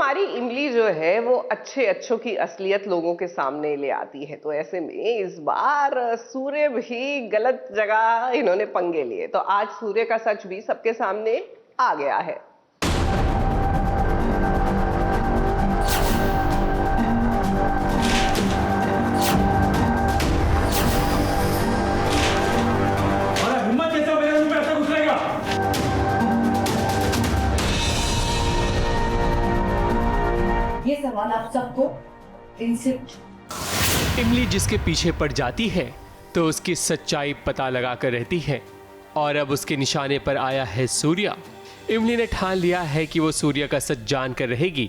हमारी इमली जो है वो अच्छों की असलियत लोगों के सामने ले आती है, तो ऐसे में इस बार सूर्य भी गलत जगह इन्होंने पंगे लिए, तो आज सूर्य का सच भी सबके सामने आ गया है। ये सवाल आप सबको इनसे इमली जिसके पीछे पड़ जाती है तो उसकी सच्चाई पता लगा कर रहती है, और अब उसके निशाने पर आया है सूर्या। इमली ने ठान लिया है कि वो सूर्य का सच जान कर रहेगी,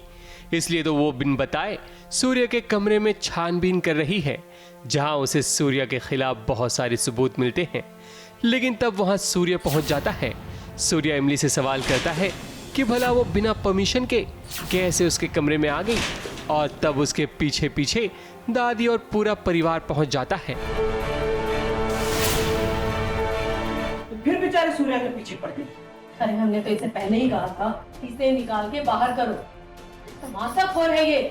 इसलिए तो वो बिन बताए सूर्य के कमरे में छानबीन कर रही है, जहां उसे सूर्य के खिलाफ बहुत सारे सबूत मिलते हैं। लेकिन तब वहां सूर्य पहुंच जाता है। सूर्य इमली से सवाल करता है कि भला वो बिना परमिशन के कैसे उसके कमरे में आ गई, और तब उसके पीछे पीछे दादी और पूरा परिवार पहुंच जाता है। फिर बेचारे सूर्या के पीछे पड़ गए। अरे हमने तो इसे पहले ही कहा था, इसे निकाल के बाहर करो। तमाशाखोर है ये,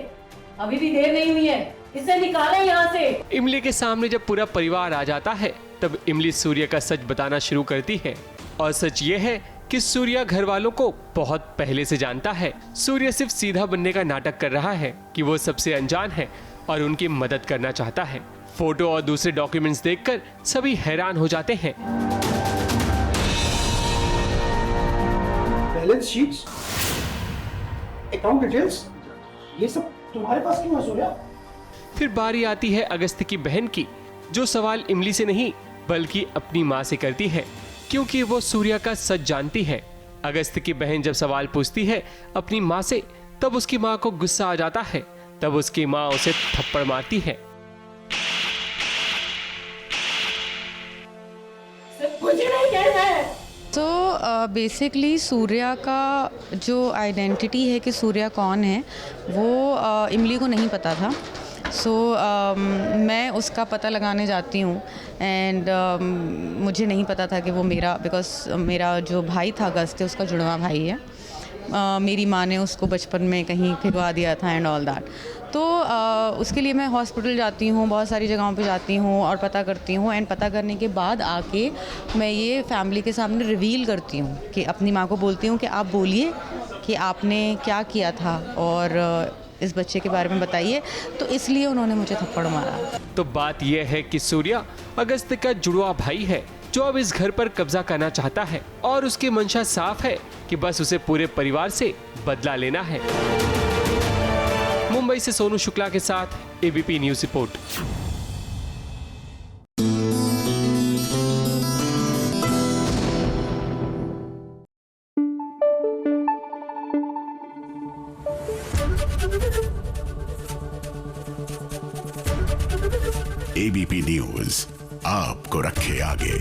अभी भी देर नहीं हुई है, इसे निकालें यहाँ से। इमली के सामने जब पूरा परिवार आ जाता है तब इमली सूर्य का सच बताना शुरू करती है, और सच ये है कि सूर्य घर वालों को बहुत पहले से जानता है। सूर्य सिर्फ सीधा बनने का नाटक कर रहा है कि वो सबसे अनजान है और उनकी मदद करना चाहता है। फोटो और दूसरे डॉक्यूमेंट्स देखकर सभी हैरान हो जाते हैं। बैलेंस शीट्स, अकाउंट डिटेल्स, ये सब तुम्हारे पास क्यों है सूर्या? फिर बारी आती है अगस्त्य की बहन की, जो सवाल इमली से नहीं बल्कि अपनी माँ से करती है, क्योंकि वो सूर्य का सच जानती है। अगस्त्य की बहन जब सवाल पूछती है अपनी माँ से, तब उसकी माँ को गुस्सा आ जाता है। तब उसकी माँ उसे थप्पड़ मारती है। तो बेसिकली सूर्या का जो आइडेंटिटी है कि सूर्या कौन है वो इमली को नहीं पता था। मैं उसका पता लगाने जाती हूँ एंड मुझे नहीं पता था कि वो बिकॉज मेरा जो भाई था अगस्त्य, उसका जुड़वा भाई है। मेरी माँ ने उसको बचपन में कहीं भिजवा दिया था एंड ऑल दैट। तो उसके लिए मैं हॉस्पिटल जाती हूँ, बहुत सारी जगहों पे जाती हूँ और पता करती हूँ, एंड पता करने के बाद आके मैं ये फैमिली के सामने रिवील करती हूँ कि अपनी माँ को बोलती हूँ कि आप बोलिए कि आपने क्या किया था और इस बच्चे के बारे में बताइए। तो इसलिए उन्होंने मुझे थप्पड़ मारा। तो बात यह है कि सूर्या अगस्त्य का जुड़वा भाई है, जो अब इस घर पर कब्जा करना चाहता है, और उसकी मंशा साफ है कि बस उसे पूरे परिवार से बदला लेना है। मुंबई से सोनू शुक्ला के साथ ABP news report. ABP news आपको रखे आगे।